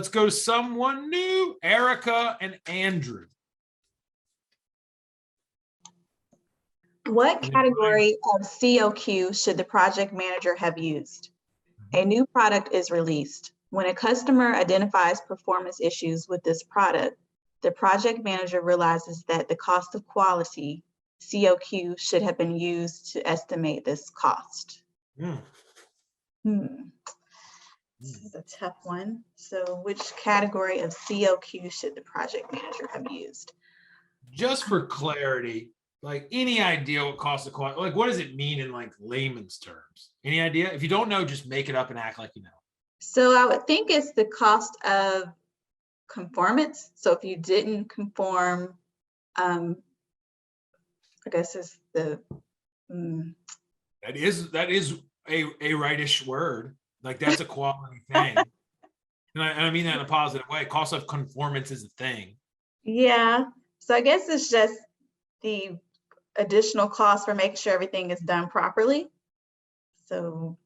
let's go to someone new, Erica and Andrew. What category of COQ should the project manager have used? A new product is released. When a customer identifies performance issues with this product, the project manager realizes that the cost of quality, COQ, should have been used to estimate this cost. This is a tough one. So which category of COQ should the project manager have used? Just for clarity, like any idea what cost of quality, like what does it mean in like layman's terms? Any idea? If you don't know, just make it up and act like you know. So I would think it's the cost of conformance. So if you didn't conform, I guess it's the. That is a rightish word. Like that's a quality thing. And I mean that in a positive way. Cost of conformance is a thing. Yeah. So I guess it's just the additional cost for making sure everything is done properly. So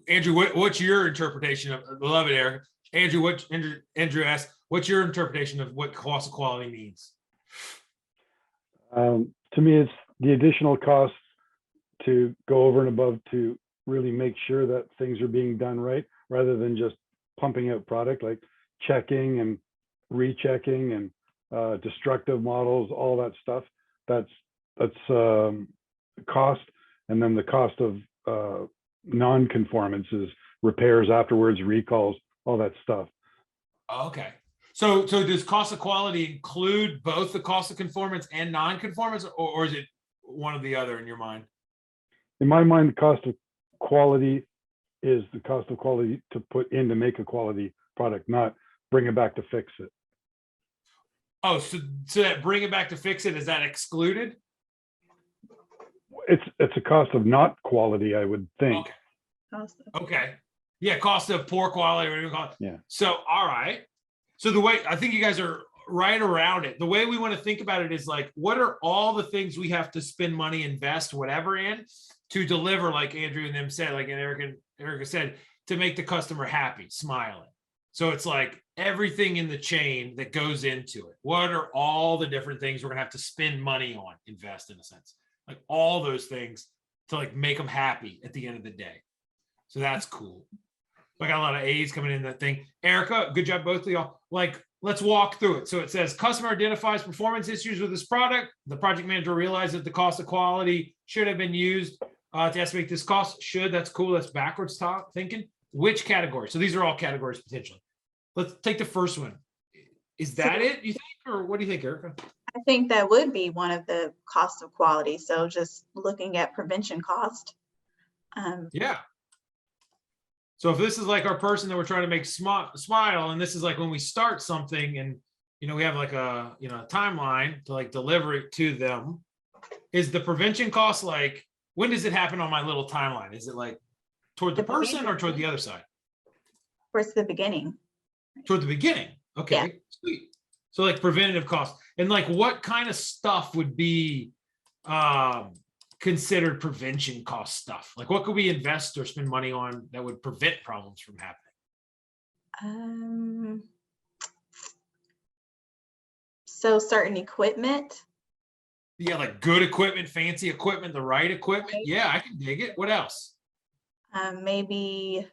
Andrew, what's your interpretation of, love it, Eric. Andrew, Andrew asked, what's your interpretation of what cost of quality means? To me, it's the additional costs to go over and above to really make sure that things are being done right, rather than just pumping out product, like checking and rechecking and destructive models, all that stuff. That's cost. And then the cost of non-conformance is repairs afterwards, recalls, all that stuff. Okay. So does cost of quality include both the cost of conformance and non-conformance, or is it one or the other in your mind? In my mind, the cost of quality is the cost of quality to put in to make a quality product, not bring it back to fix it. Oh, so that bring it back to fix it, is that excluded? It's a cost of not quality, I would think. Okay. Okay. Yeah, cost of poor quality. Whatever you call it. Yeah. So, all right. So the way, I think you guys are right around it. The way we want to think about it is like, what are all the things we have to spend money, invest, whatever in to deliver, like Andrew and them said, like Erica said, to make the customer happy, smiling. So it's like everything in the chain that goes into it. What are all the different things we're gonna have to spend money on, invest in a sense, like all those things to like make them happy at the end of the day. So that's cool. I got a lot of A's coming in that thing. Erica, good job, both of y'all. Like, let's walk through it. So it says customer identifies performance issues with this product. The project manager realized that the cost of quality should have been used to estimate this cost. Should, that's cool. That's backwards top thinking. Which category? So these are all categories potentially. Let's take the first one. Is that it, you think? Or what do you think, Erica? I think that would be one of the costs of quality. So just looking at prevention cost. Yeah. So if this is like our person that we're trying to make smile, and this is like when we start something and, you know, we have like a, you know, timeline to like deliver it to them, is the prevention cost like, when does it happen on my little timeline? Is it like toward the person or toward the other side? Towards the beginning. Toward the beginning. Okay, yeah. Sweet. So like preventative cost, and like what kind of stuff would be considered prevention cost stuff? Like what could we invest or spend money on that would prevent problems from happening? So certain equipment. Yeah, like good equipment, fancy equipment, the right equipment. Maybe. Yeah, I can dig it. What else? Maybe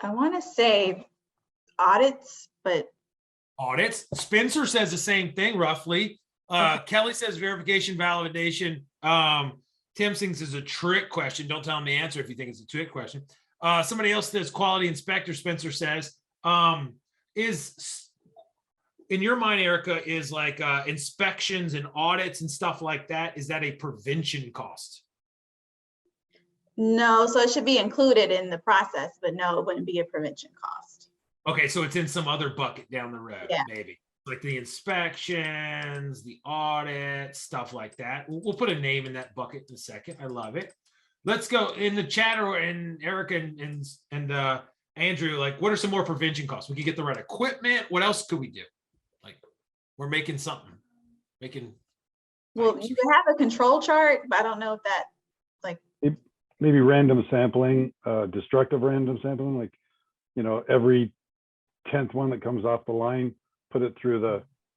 I want to say audits, but audits. Spencer says the same thing roughly. Kelly says verification, validation. Tim thinks is a trick question. Don't tell him the answer if you think it's a trick question. Somebody else says quality inspector. Spencer says, is in your mind, Erica, is like inspections and audits and stuff like that. Is that a prevention cost? No, so it should be included in the process, but no, it wouldn't be a prevention cost. Okay, so it's in some other bucket down the road, yeah. Maybe. Like the inspections, the audit, stuff like that. We'll put a name in that bucket in a second. I love it. Let's go in the chat, or in Erica and Andrew, like what are some more prevention costs? We could get the right equipment. What else could we do? Like we're making something. Well, you could have a control chart, but I don't know if that like maybe random sampling, destructive random sampling, like, you know, every 10th one that comes off the line, put it through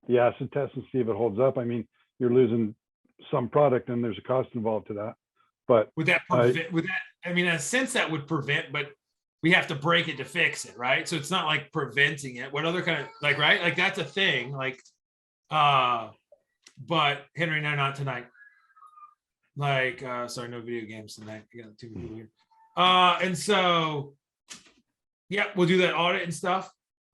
the acid test and see if it holds up. I mean, you're losing some product and there's a cost involved to that. But Would that prevent, I mean, in a sense that would prevent, but we have to break it to fix it, right? So it's not like preventing it. What other kind of, like, right? Like that's a thing, like, but Henry, no, not tonight. Like, sorry, no video games tonight. I got too many here. And so, yeah, we'll do that audit and stuff.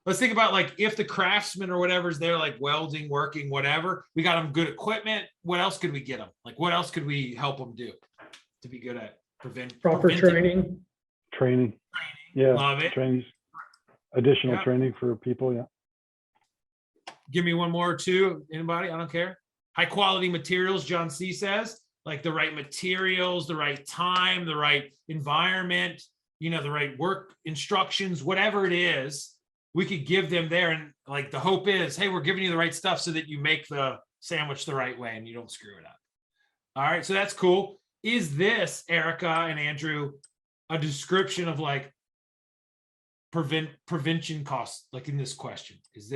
Let's think about like if the craftsman or whatever's there, like welding, working, whatever, we got them good equipment. What else could we get them? Like, what else could we help them do to be good at Proper training. Training. Yeah. Love it. Trainings. Additional Yeah. training for people. Yeah. Give me one more or two. Anybody? I don't care. High quality materials, John C says, like the right materials, the right time, the right environment, you know, the right work instructions, whatever it is, we could give them there. And like the hope is, hey, we're giving you the right stuff so that you make the sandwich the right way and you don't screw it up. All right, so that's cool. Is this, Erica and Andrew, a description of like prevention costs, like in this question? Is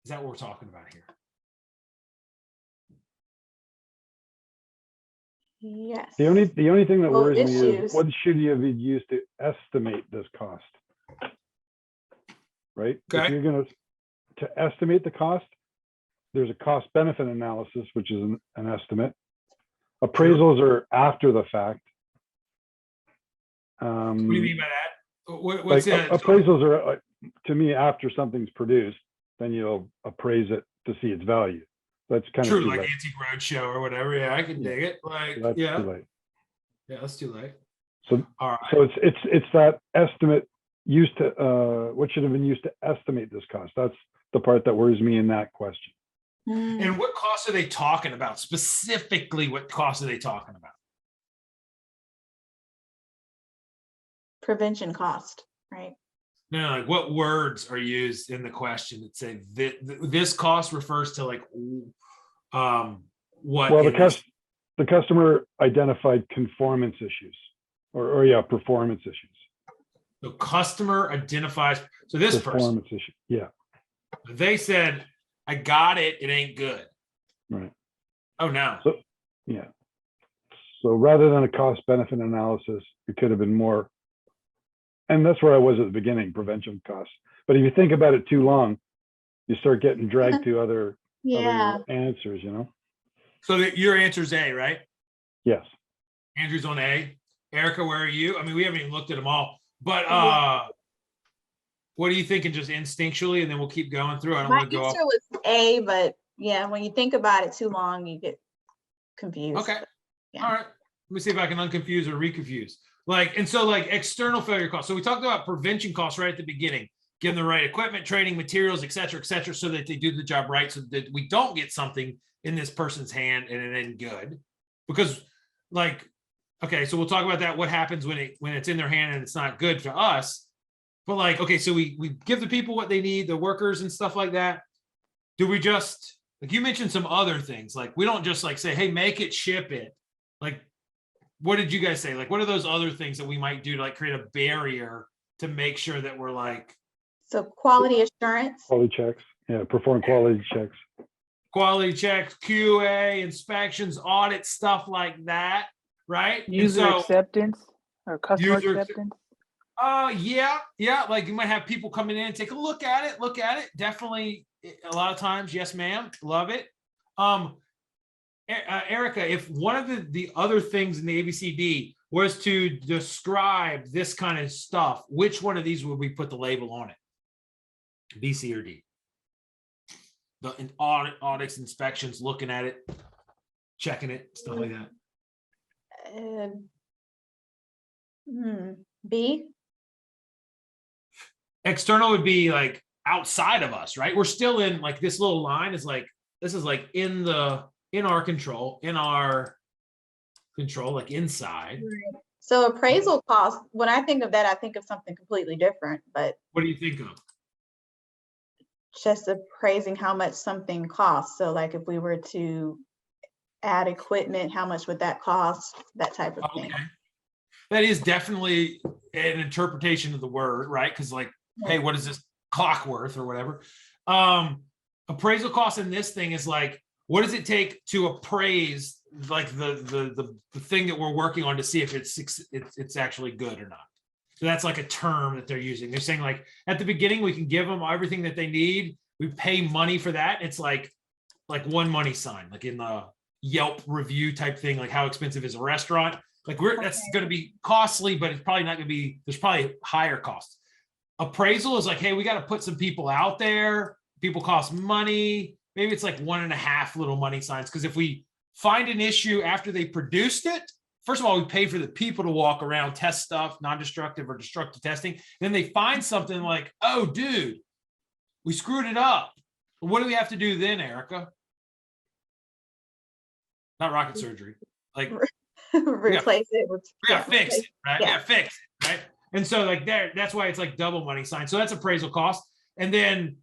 that what we're talking about here? Yes. The only thing that Well, worries me issues. is what should you have used to estimate this cost? Right? Okay. If you're going to estimate the cost, there's a cost benefit analysis, which is an estimate. Appraisals are after the fact. What do you mean by that? What's Like, that? appraisals are, to me, after something's produced, then you'll appraise it to see its value. That's kind True, of too like late. Antique Roadshow or whatever. Yeah, I can dig it. Like, That's yeah, too late. yeah, that's too late. So, All right. so it's that estimate used to what should have been used to estimate this cost. That's the part that worries me in that question. And what costs are they talking about? Specifically, what costs are they talking about? Prevention cost, right? No, like what words are used in the question that say this cost refers to like what? Well, in this- the customer identified conformance issues or yeah, performance issues. the customer identifies. So this person, Performance issue. Yeah, they said, "I got it. It ain't good." right. Oh no. So, yeah. So rather than a cost benefit analysis, it could have been more. And that's where I was at the beginning, prevention costs. But if you think about it too long, you start getting dragged to other answers, you know? So your answer is A, right? Yes. Andrew's on A. Erica, where are you? I mean, we haven't even looked at them all, but what are you thinking just instinctually? And then we'll keep going through. I don't My want to go answer off. was A, but yeah, when you think about it too long, you get confused. Okay. Yeah. All right. Let me see if I can unconfuse or reconfuse. Like, and so like external failure costs. So we talked about prevention costs right at the beginning, getting the right equipment, training, materials, et cetera, so that they do the job right. So that we don't get something in this person's hand and it ain't good. Because like, okay, so we'll talk about that. What happens when it's in their hand and it's not good for us. But like, okay, so we give the people what they need, the workers and stuff like that. Do we just, like you mentioned some other things, like we don't just like say, hey, make it, ship it. Like, what did you guys say? Like, what are those other things that we might do to like create a barrier to make sure that we're like. So quality assurance. Quality checks. Yeah, perform quality checks. Quality checks, QA, inspections, audit, stuff like that, right? User acceptance or customer acceptance. Yeah. Like you might have people coming in and take a look at it. Definitely a lot of times, yes, ma'am. Love it. Erica, if one of the other things in the ABCD was to describe this kind of stuff, which one of these would we put the label on it? B, C, or D? The audits, inspections, looking at it, checking it, stuff like that. B. External would be like outside of us, right? We're still in like this little line is like, this is like in our control, like inside. Right. So appraisal cost, when I think of that, I think of something completely different, but What do you think of? just appraising how much something costs. So like if we were to add equipment, how much would that cost? That type of thing. Okay. That is definitely an interpretation of the word, right? Because like, hey, what is this clock worth or whatever? Appraisal cost in this thing is like, what does it take to appraise like the thing that we're working on to see if it's actually good or not? So that's like a term that they're using. They're saying like at the beginning, we can give them everything that they need. We pay money for that. It's like one money sign, like in the Yelp review type thing, like how expensive is a restaurant? Like that's going to be costly, but it's probably not going to be, there's probably higher costs. Appraisal is like, hey, we got to put some people out there. People cost money. Maybe it's like 1.5 little money signs. Because if we find an issue after they produced it, first of all, we pay for the people to walk around, test stuff, non-destructive or destructive testing. Then they find something like, oh, dude, we screwed it up. What do we have to do then, Erica? Not rocket surgery. Like Replace it. we gotta fix it, right? Yeah. We gotta fix it, right? And so like that's why it's like double money sign. So that's appraisal cost. And then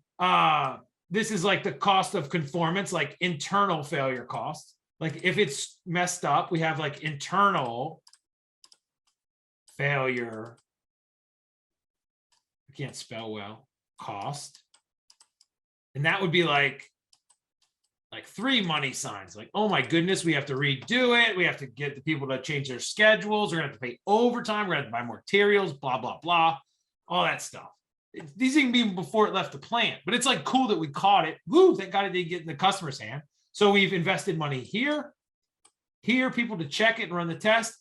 this is like the cost of conformance, like internal failure cost. Like if it's messed up, we have like internal failure. I can't spell well, cost. And that would be like 3 money signs. Like, oh my goodness, we have to redo it. We have to get the people to change their schedules. We're gonna have to pay overtime. We're gonna have to buy more materials, blah, blah, blah, all that stuff. These even be before it left the plant, but it's like cool that we caught it. Woo, thank God it didn't get in the customer's hand. So we've invested money here, people to check it and run the test.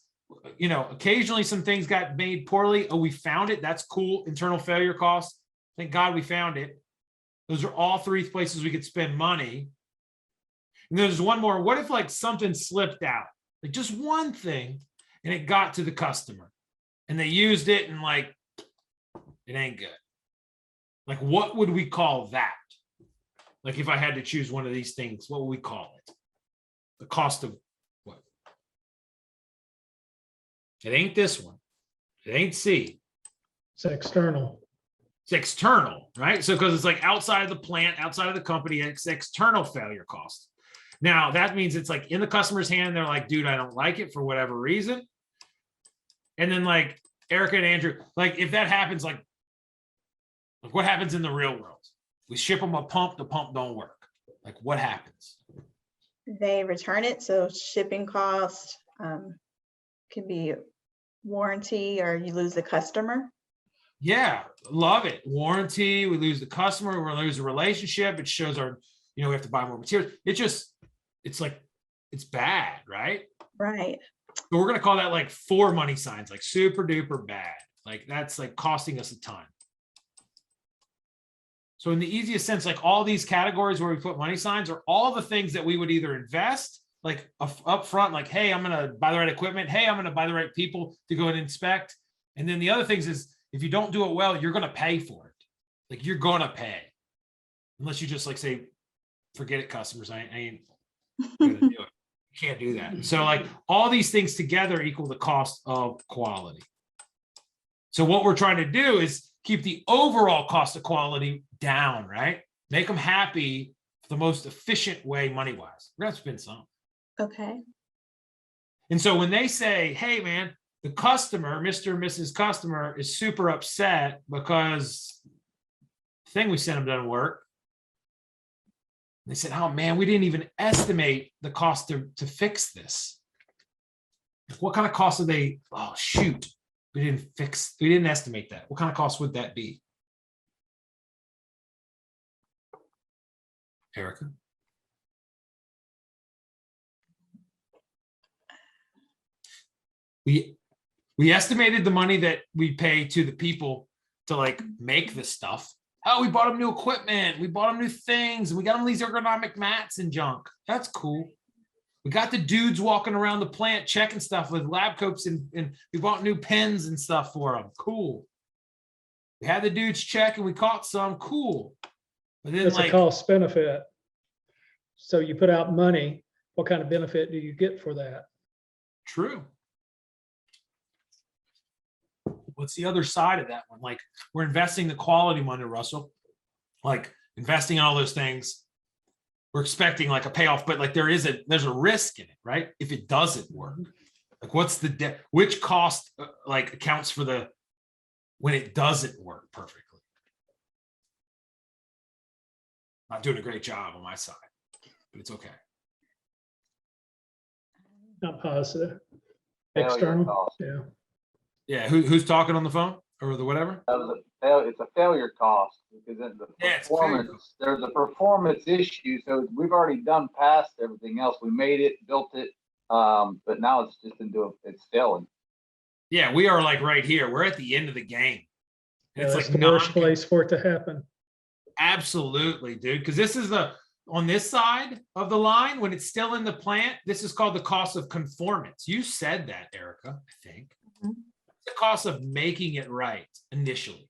You know, occasionally some things got made poorly. Oh, we found it. That's cool. Internal failure costs. Thank God we found it. Those are all 3 places we could spend money. And there's one more. What if like something slipped out, like just one thing, and it got to the customer and they used it and like, it ain't good. Like, what would we call that? Like if I had to choose one of these things, what would we call it? The cost of what? It ain't this one. It ain't C. It's external. It's external, right? So because it's like outside of the plant, outside of the company, it's external failure cost. Now that means it's like in the customer's hand. They're like, dude, I don't like it for whatever reason. And then like Erica and Andrew, like if that happens, like what happens in the real world? We ship them a pump, the pump don't work. Like what happens? They return it. So shipping cost can be warranty, or you lose the customer. Yeah, love it. Warranty, we lose the customer, we're gonna lose the relationship. It shows our, you know, we have to buy more materials. It's like, it's bad, right? Right. So we're gonna call that like 4 money signs, like super duper bad. Like that's like costing us a ton. So in the easiest sense, like all these categories where we put money signs are all the things that we would either invest, like up front, like, hey, I'm gonna buy the right equipment. Hey, I'm gonna buy the right people to go and inspect. And then the other things is, if you don't do it well, you're gonna pay for it. Like you're gonna pay. Unless you just like say, forget it, customers, I ain't gonna do it. You can't do that. So like all these things together equal the cost of quality. So what we're trying to do is keep the overall cost of quality down, right? Make them happy the most efficient way money-wise. We're gonna spend some. Okay. And so when they say, hey man, the customer, Mr. and Mrs. Customer is super upset because the thing we sent them doesn't work. They said, oh man, we didn't even estimate the cost to fix this. What kind of cost are they? Oh shoot, we didn't estimate that. What kind of cost would that be? Erica? We estimated the money that we pay to the people to like make this stuff. Oh, we bought them new equipment. We bought them new things. And we got them these ergonomic mats and junk. That's cool. We got the dudes walking around the plant checking stuff with lab coats and we bought new pens and stuff for them. Cool. We had the dudes check and we caught some. Cool. But then It's like a cost benefit. So you put out money, what kind of benefit do you get for that? true. What's the other side of that one? Like we're investing the quality money, Russell, like investing in all those things. we're expecting like a payoff, but like there's a risk in it, right? If it doesn't work, like what's the which cost like accounts for the when it doesn't work perfectly? Not doing a great job on my side, but it's okay. Not positive. Failure External, cost. yeah. Yeah, who's talking on the phone or the whatever? It's a failure cost because the Yeah, it's a failure performance, there's a performance issue. So we've already done past everything else. We made it, built it, but now it's just it's failing. Yeah, we are like right here. We're at the end of the game. Yeah, It's that's like the worst place for it to happen. Absolutely, dude. Because this is on this side of the line, when it's still in the plant, this is called the cost of conformance. You said that, Erica, I think. Mhm. The cost of making it right initially.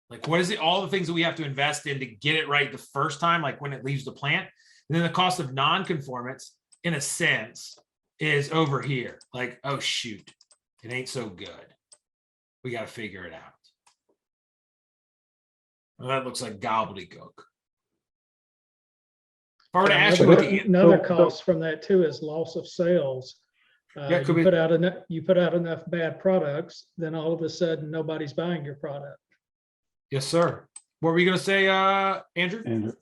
Like, what is it? All the things that we have to invest in to get it right the first time, like when it leaves the plant. And then the cost of non-conformance, in a sense, is over here. Like, oh, shoot, it ain't so good. We got to figure it out. Well, that looks like gobbledygook. If I were to ask you what the Another cost from that too is loss of sales. Yeah, it could You be. put out enough bad products, then all of a sudden nobody's buying your product. Yes, sir. What were you going to say, Andrew? And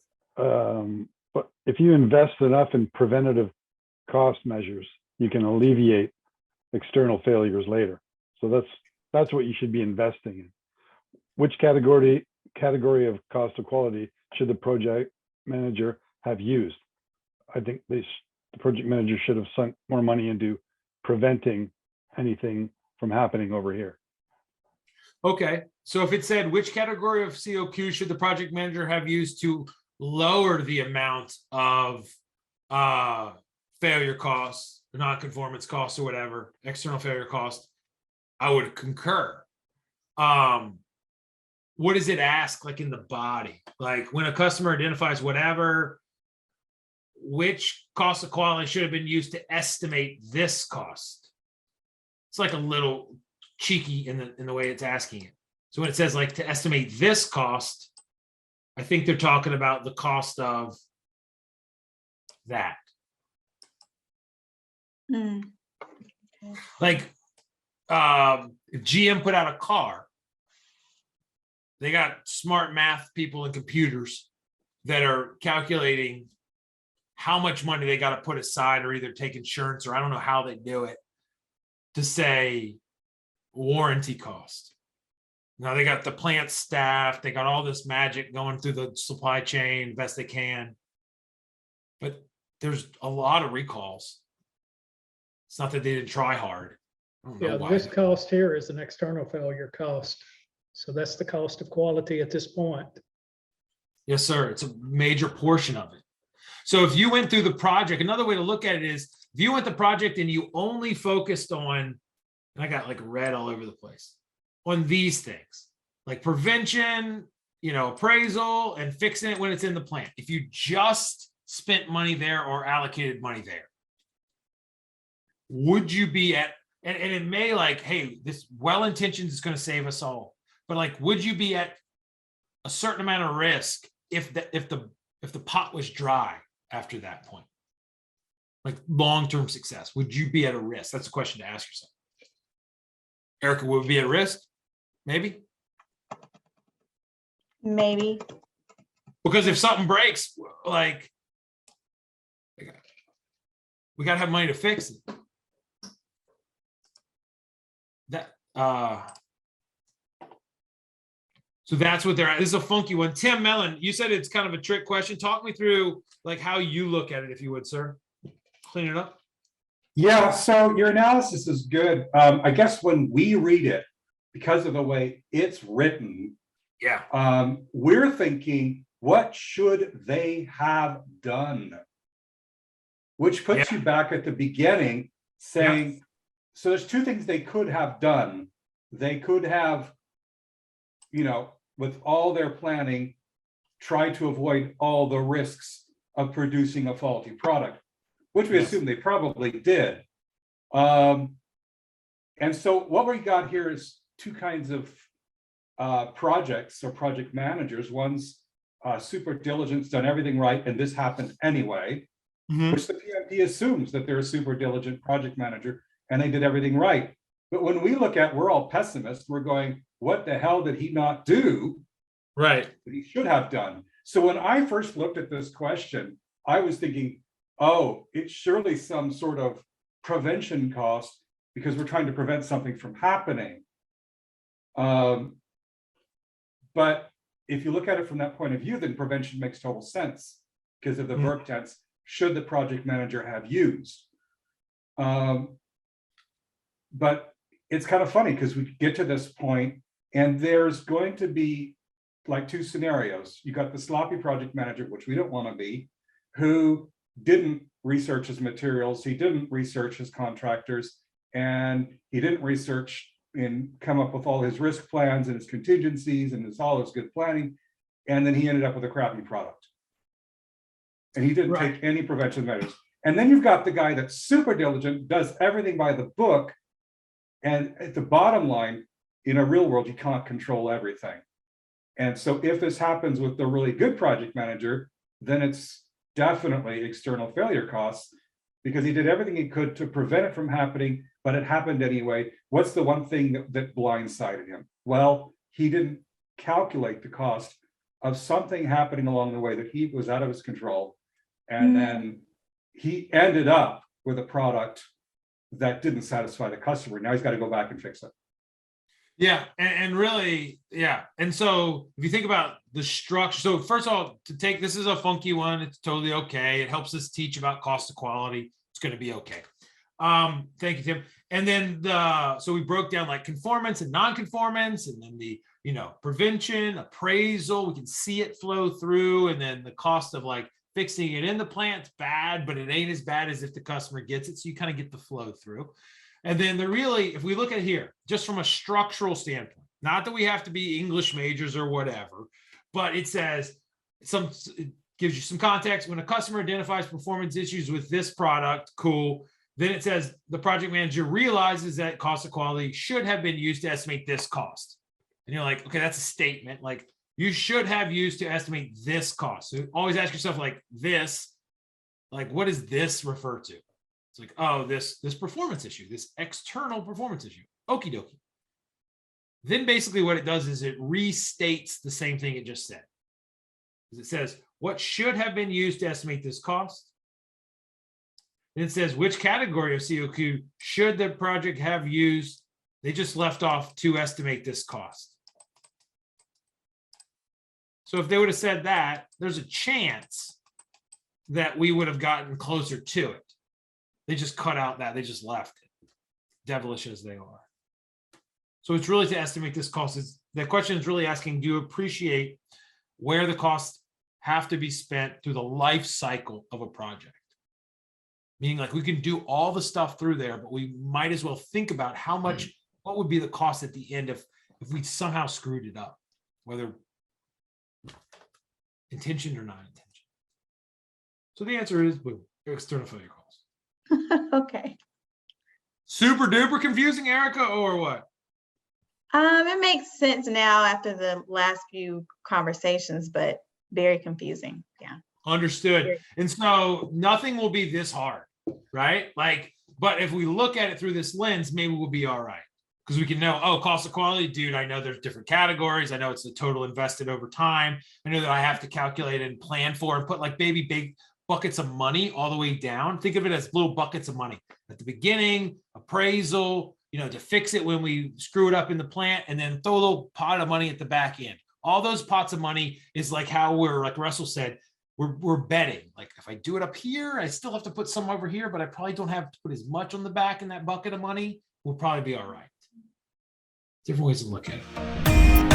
but if you invest enough in preventative cost measures, you can alleviate external failures later. So that's what you should be investing in. Which category of cost of quality should the project manager have used? I think the project manager should have sunk more money into preventing anything from happening over here. Okay. So if it said, which category of COQ should the project manager have used to lower the amount of failure costs, non-conformance costs or whatever, external failure cost, I would concur. What does it ask like in the body? Like when a customer identifies whatever, which cost of quality should have been used to estimate this cost? It's like a little cheeky in the way it's asking it. So when it says like to estimate this cost, I think they're talking about the cost of that. Hmm. Like if GM put out a car, they got smart math people and computers that are calculating how much money they got to put aside or either take insurance or I don't know how they do it to say warranty cost. Now they got the plant staff, they got all this magic going through the supply chain best they can. But there's a lot of recalls. It's not that they didn't try hard. I don't know Yeah, why. this cost here is an external failure cost. So that's the cost of quality at this point. Yes, sir. It's a major portion of it. So if you went through the project, another way to look at it is if you went the project and you only focused on, and I got like red all over the place, on these things, like prevention, appraisal and fixing it when it's in the plant. If you just spent money there or allocated money there, would you be at, and it may like, hey, this well-intentioned is going to save us all. But like, would you be at a certain amount of risk if the pot was dry after that point? Like long-term success, would you be at a risk? That's a question to ask yourself. Erica, would we be at risk? Maybe. Maybe. Because if something breaks, like we got to have money to fix it. So that's what they're at. This is a funky one. Tim Mellon, you said it's kind of a trick question. Talk me through like how you look at it, if you would, sir. Clean it up. Yeah, so your analysis is good. I guess when we read it, because of the way it's written, Yeah. We're thinking, what should they have done? Which puts you back at the beginning saying, so there's two things they could have done. They could have, with all their planning, try to avoid all the risks of producing a faulty product, which we assume they probably did. And so what we got here is two kinds of projects or project managers. One's super diligent's done everything right, and this happened anyway, which the PMP assumes that they're a super diligent project manager and they did everything right. But when we look at, we're all pessimists, we're going, what the hell did he not do Right. that he should have done? So when I first looked at this question, I was thinking, oh, it's surely some sort of prevention cost because we're trying to prevent something from happening. But if you look at it from that point of view, then prevention makes total sense because of the verb tense, should the project manager have used. But it's kind of funny because we get to this point and there's going to be like two scenarios. You got the sloppy project manager, which we don't want to be, who didn't research his materials, he didn't research his contractors, and he didn't research and come up with all his risk plans and his contingencies and all his good planning, and then he ended up with a crappy product. And he didn't take any prevention measures. And then you've got the guy that's super diligent, does everything by the book, and at the bottom line, in a real world, you can't control everything. And so if this happens with the really good project manager, then it's definitely external failure costs because he did everything he could to prevent it from happening, but it happened anyway. What's the one thing that blindsided him? Well, he didn't calculate the cost of something happening along the way that he was out of his control. And then he ended up with a product that didn't satisfy the customer. Now he's got to go back and fix it. Yeah, and really, yeah. And so if you think about the structure, so first of all, this is a funky one. It's totally okay. It helps us teach about cost of quality. It's going to be okay. Thank you, Tim. And then so we broke down like conformance and non-conformance, and then the, prevention, appraisal, we can see it flow through, and then the cost of like fixing it in the plant's bad, but it ain't as bad as if the customer gets it. So you kind of get the flow through. And then if we look at here, just from a structural standpoint, not that we have to be English majors or whatever, but it says it gives you some context. When a customer identifies performance issues with this product, cool. Then it says the project manager realizes that cost of quality should have been used to estimate this cost. And you're like, okay, that's a statement. Like you should have used to estimate this cost. So always ask yourself like this, like what does this refer to? It's like, oh, this performance issue, this external performance issue. Okie dokie. Then basically what it does is it restates the same thing it just said. It says, what should have been used to estimate this cost? And it says, which category of COQ should the project have used? They just left off to estimate this cost. So if they would have said that, there's a chance that we would have gotten closer to it. They just cut out that, they just left it, devilish as they are. So it's really to estimate this cost. The question is really asking, do you appreciate where the costs have to be spent through the life cycle of a project? Meaning like we can do all the stuff through there, but we might as well think about what would be the cost at the end if we somehow screwed it up, whether intention or not intention. So the answer is boom, external failure cost. Okay. Super duper confusing, Erica, or what? It makes sense now after the last few conversations, but very confusing. Yeah. Understood. And so nothing will be this hard, right? Like, but if we look at it through this lens, maybe we'll be all right. Because we can know, oh, cost of quality, dude, I know there's different categories. I know it's the total invested over time. I know that I have to calculate and plan for and put like big buckets of money all the way down. Think of it as little buckets of money at the beginning, appraisal, to fix it when we screw it up in the plant, and then throw a little pot of money at the back end. All those pots of money is like how we're, like Russell said, we're betting. Like if I do it up here, I still have to put some over here, but I probably don't have to put as much on the back in that bucket of money. We'll probably be all right. Different ways to look at it.